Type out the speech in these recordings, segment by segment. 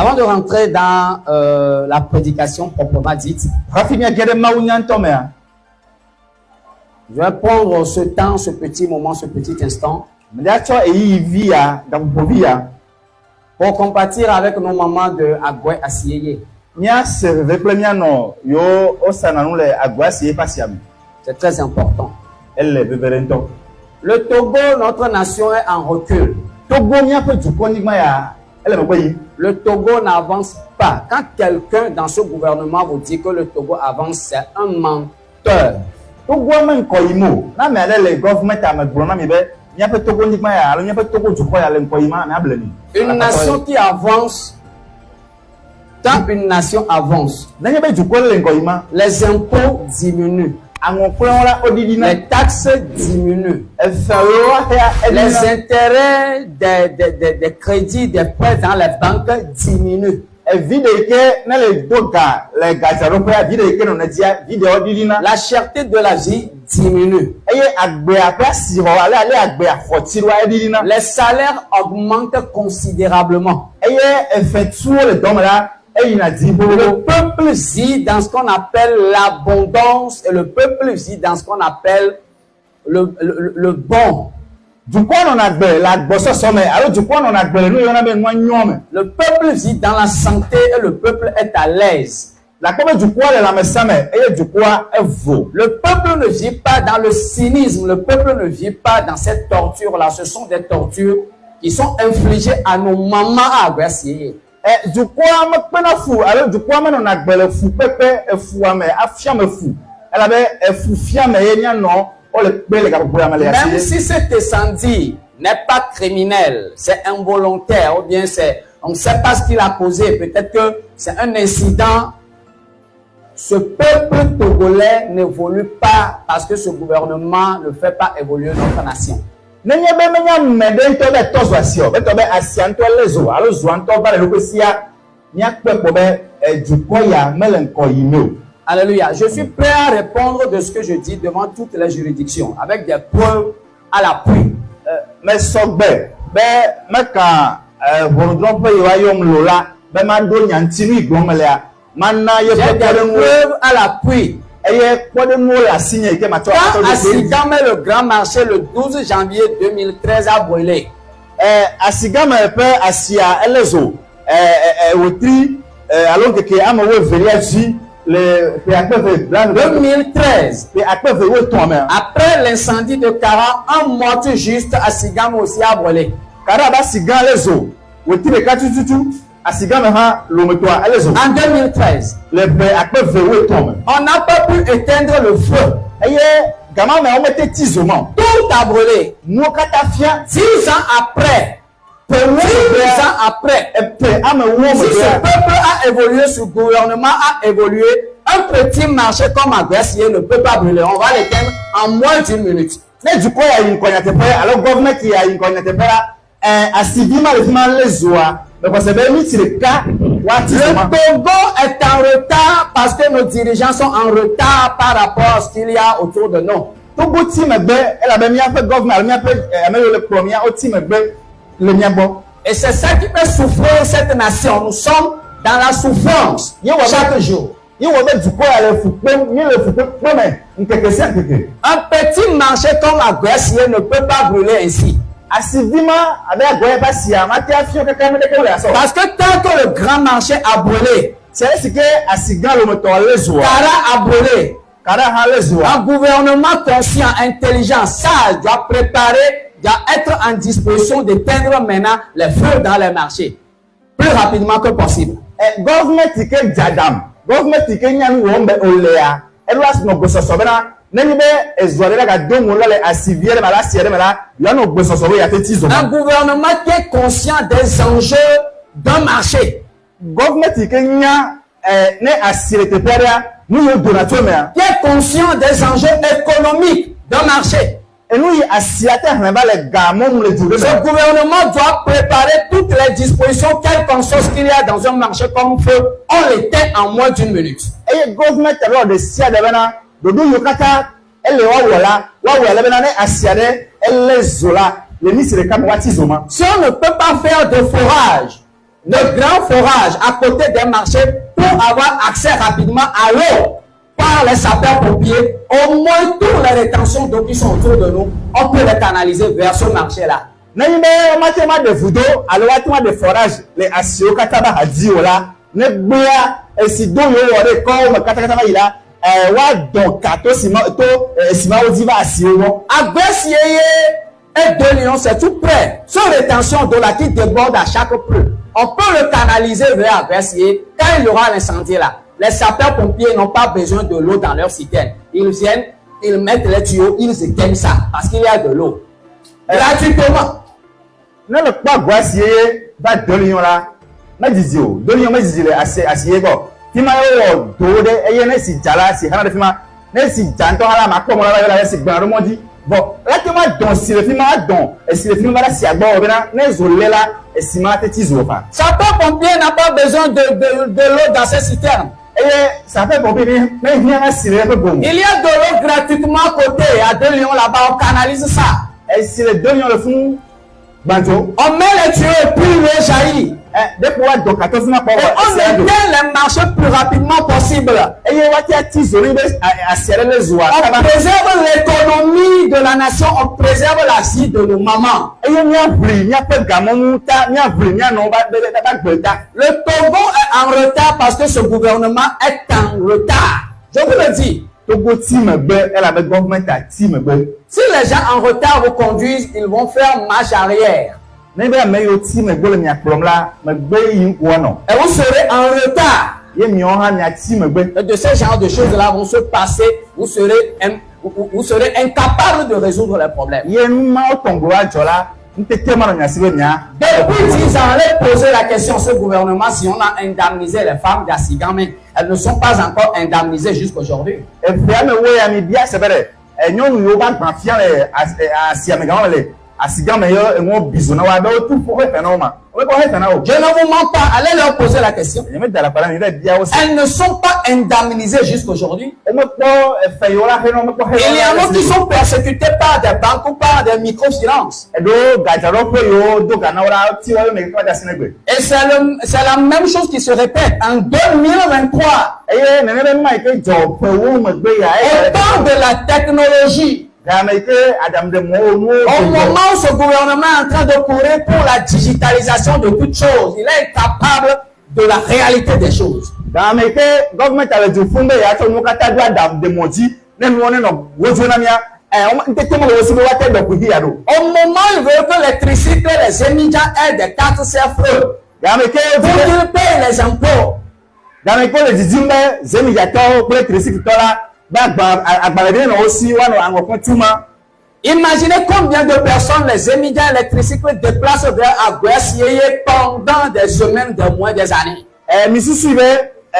Avant de rentrer dans la prédication proprement dite, je vais prendre ce temps, ce petit moment, ce petit instant pour compatir avec nos mamans de Agoué Assiyeye. C'est très important. Le Togo, notre nation, est en recul. Le Togo n'avance pas. Quand quelqu'un dans ce gouvernement vous dit que le Togo avance, c'est un menteur. Une nation qui avance, quand une nation avance, les impôts diminuent. Les taxes diminuent. Les intérêts des crédits, des prêts dans les banques diminuent. La cherté de la vie diminue. Les salaires augmentent considérablement. Le peuple vit dans ce qu'on appelle l'abondance et le peuple vit dans ce qu'on appelle le bon. Le peuple vit dans la santé et le peuple est à l'aise. Le peuple ne vit pas dans le cynisme, le peuple ne vit pas dans cette torture-là. Ce sont des tortures qui sont infligées à nos mamans à Agoué. Même si cet incendie n'est pas criminel, c'est involontaire, ou bien on ne sait pas ce qu'il a causé, peut-être que c'est un incident, ce peuple togolais n'évolue pas parce que ce gouvernement ne fait pas évoluer notre nation. Alléluia. Je suis prêt à répondre de ce que je dis devant toutes les juridictions avec des preuves à l'appui. J'ai des preuves à l'appui. Quand Asigame le grand marché le 12 janvier 2013 a brûlé. 2013, après l'incendie de Kara, un mortier juste à Sigam aussi a brûlé. En 2013, on n'a pas pu éteindre le feu. Tout a brûlé. 10 ans après, si ce peuple a évolué, ce gouvernement a évolué, un petit marché comme Agoué Assiyeye ne peut pas brûler. On va l'éteindre en moins d'1 minute. Le Togo est en retard parce que nos dirigeants sont en retard par rapport à ce qu'il y a autour de nous. Et c'est ça qui fait souffrir cette nation. Nous sommes dans la souffrance chaque jour. Un petit marché comme Agoué Assiyeye ne peut pas brûler ainsi. Parce que tant que le grand marché a brûlé, Kara a brûlé. Un gouvernement conscient, intelligent, sage doit préparer, doit être en disposition d'éteindre maintenant les feux dans les marchés plus rapidement que possible. Un gouvernement qui est conscient des enjeux d'un marché. Qui est conscient des enjeux économiques d'un marché. Ce gouvernement doit préparer toutes les dispositions, quelle qu'on soit ce qu'il y a dans un marché comme feu, on l'éteint en moins d'1 minute. Si on ne peut pas faire de forage de grands forages à côté des marchés pour avoir accès rapidement à l'eau par les sapeurs-pompiers. Au moins, toutes les rétentions d'eau qui sont autour de nous, on peut les canaliser vers ce marché-là. N'ayime matema de vudo alors matema de forage les asio kataba hadiola ne gboya esido yo wore ko me katakata ila wa don kato sima to sima odiva asio wo Agbesieye et 2 Lions, c'est tout près. Sans rétention d'eau là qui déborde à chaque peu. On peut le canaliser vers Agbesieye quand il y aura l'incendie là. Les sapeurs-pompiers n'ont pas besoin de l'eau dans leur citerne. Ils viennent, ils mettent les tuyaux, ils éteignent ça parce qu'il y a de l'eau. Gratuitement. ne le pas Agbesieye va 2 Lions là na dizio 2 Lions me dizile asiye go fima yo do de eye ne si jala si hana de fima ne si janto hala ma ko mo la si gban romondi bon là que moi don si le fima don et si le fima la si agbo obena ne zolela et si ma teti zofa Sapeur-pompier n'a pas besoin de l'eau dans ses citernes. Ça fait pompier mais il y a si le bon Il y a de l'eau gratuitement à côté, à 2 Lions là-bas, on canalise ça. et si les 2 Lions le font banjo On met les tuyaux et puis l'eau jaillit. dès qu'on va donc 14 mois pour Et on éteint les marchés plus rapidement possible. et il y a ti zori à serrer les oies On préserve l'économie de la nation, on préserve la vie de nos mamans. et il y a vri il y a pas gamon ta il y a vri il y a non ba gbeta Le Togo est en retard parce que ce gouvernement est en retard. Je vous le dis. Togo team be elle avait gouvernement ta team be Si les gens en retard vous conduisent, ils vont faire marche arrière. n'ebe me yo team be le mia plom la me gbe yin ko no Et vous serez en retard. ye mi on ha mia team be Et de ce genre de choses-là vont se passer. Vous serez incapable de résoudre les problèmes. ye ma tongo ajola ntete ma nya sibe mia Depuis 10 ans, allez poser la question à ce gouvernement si on a indemnisé les femmes d'Assigan, mais elles ne sont pas encore indemnisées jusqu'aujourd'hui. e fia me we ya mi bia se bere e nyonu yo ba gba fia le asia me gan le asigan me yo e mo bizona wa be o tu fo fe na o ma o ko he fe na o Je ne vous mens pas, allez leur poser la question. ye me dala para ni le bia o se Elles ne sont pas indemnisées jusqu'aujourd'hui. e mo ko fe yo la he no me ko he Il y en a qui sont persécutés par des banques ou par des microfinances. e do gajaro pe yo do ganawra ti wa me ko da sinegbe Et c'est la même chose qui se répète en 2023. eye nene be mai ke jo pe wo me gbe ya Au temps de la technologie, ga me ke adam de mo au moment où ce gouvernement est en train de courir pour la digitalisation de toutes choses, il est capable de la réalité des choses. ga me ke government ale du funde ya to mo kata do adam de moji ne no ne no wojo na mia o ntete mo wo si mo wate do ku hi ya do Au moment où il veut que les tricycles, les émigrants aient des cartes CFE, ga me ke pour qu'ils payent les impôts. ga me ko le dizimbe zemi ya to ko tricycle to la ba gba agbare de no si wa no ango tuma Imaginez combien de personnes les émigrants et les tricycles déplacent vers Agbesieye pendant des semaines, des mois, des années. mi susu be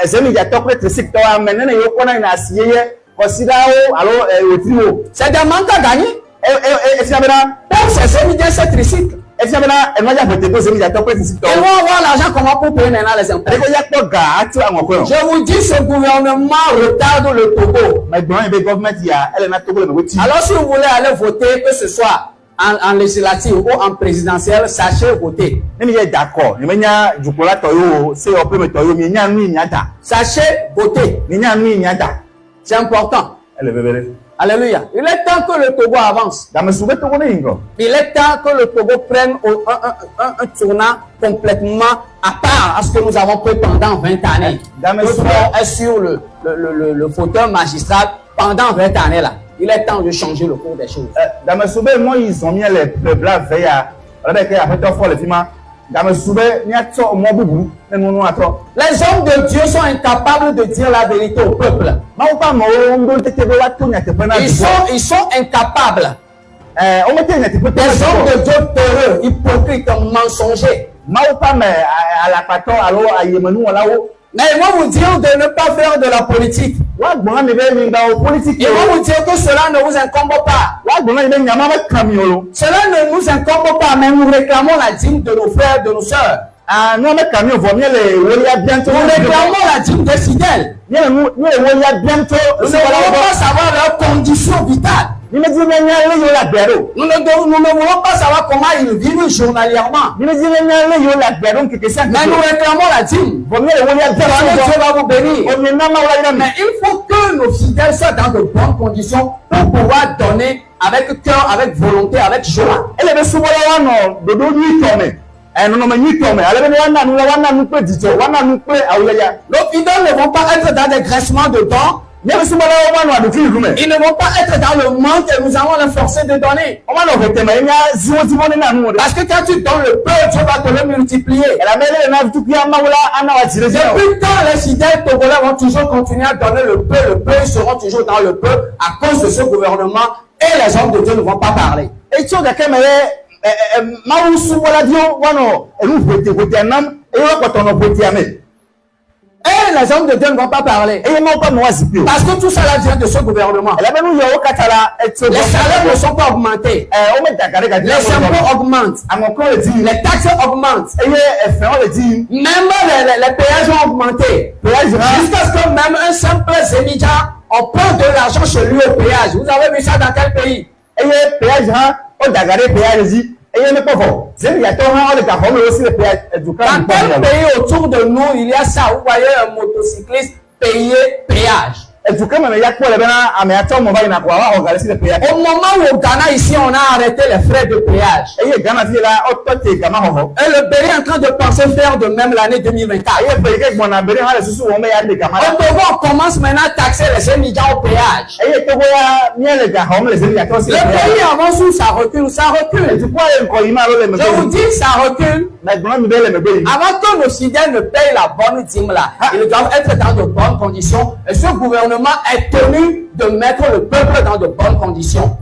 zemi ya to ko tricycle to wa menene yo ko na asiyeye ko sidao alo otimo C'est des manques à gagner e fiabena pour ces émigrants, ces tricycles. e fiabena e ma ja voter ko zemi ya to ko tricycle to Ils vont avoir l'argent comment pour payer maintenant les impôts. e ko ya to ga atu ango ko Je vous dis, ce gouvernement retarde le Togo. ma gbon be government ya ele na to ko le mo ti Alors si vous voulez aller voter, que ce soit en législative ou en présidentielle, sachez voter. ni ye d'accord ni menya jukola to yo se o pe me to yo mi nya nu nya ta Sachez voter. ni nya nu nya ta C'est important. ele bebere Alléluia. Il est temps que le Togo avance. da me sube to ko ne ingo Il est temps que le Togo prenne un tournant complètement à part à ce que nous avons pris pendant 20 années. Dame Le Souma. frère est sur le fauteuil magistral pendant 20 années là. Il est temps de changer le cours des choses. da me sube moi ils ont mis les blancs veille à ala be ke a fait to for le fima da me sube ni ato mo bubu ne no ato Les hommes de Dieu sont incapables de dire la vérité au peuple. ma o pa mo ndo tete be wa to nya te pena Ils sont incapables. o mo te nya te pena Des hommes de Dieu peureux, hypocrites, mensongers. ma o pa me ala pato alo ayemanu wala wo Mais ils vont vous dire de ne pas faire de la politique. wa gbon mi be mi gba o politique Ils vont vous dire que cela ne vous incombe pas. wa gbon mi be nyama ba kamiolo Cela ne nous incombe pas, mais nous réclamons la dîme de nos frères, de nos sœurs. ah no me kamio vo mi le wo ya bientôt Nous réclamons la dîme des fidèles. ni le wo ya bientôt Nous ne voulons pas savoir leurs conditions vitales. Nous ne voulons pas savoir comment ils vivent journalièrement. Mais nous réclamons la dîme. Dieu va vous bénir. Mais il faut que nos fidèles soient dans de bonnes conditions pour pouvoir donner avec cœur, avec volonté, avec joie. Nos fidèles ne vont pas être dans des graissements de dents. Ils ne vont pas être dans le manque et nous allons les forcer de donner. Parce que quand tu donnes le peu, Dieu va te le multiplier. Depuis quand les fidèles togolais vont toujours continuer à donner le peu, ils seront toujours dans le peu à cause de ce gouvernement et les hommes de Dieu ne vont pas parler. Et les hommes de Dieu ne vont pas parler. Parce que tout cela vient de ce gouvernement. Les salaires ne sont pas augmentés. Les impôts augmentent. Les taxes augmentent. Même les péages ont augmenté. Jusqu'à ce que même un simple zémidja, on prend de l'argent chez lui au péage. Vous avez vu ça dans quel pays? Dans quel pays autour de nous il y a ça? Vous voyez un motocycliste payer péage. Au moment où au Ghana ici on a arrêté les frais de péage. Et le Bénin est en train de penser faire de même l'année 2024. Au Togo on commence maintenant à taxer les émigrants au péage. Le pays avance ou ça recule, ça recule. Je vous dis ça recule. Avant que nos fidèles ne payent la bonne dîme là, ils doivent être dans de bonnes conditions. Et ce gouvernement est tenu de mettre le peuple dans de bonnes conditions.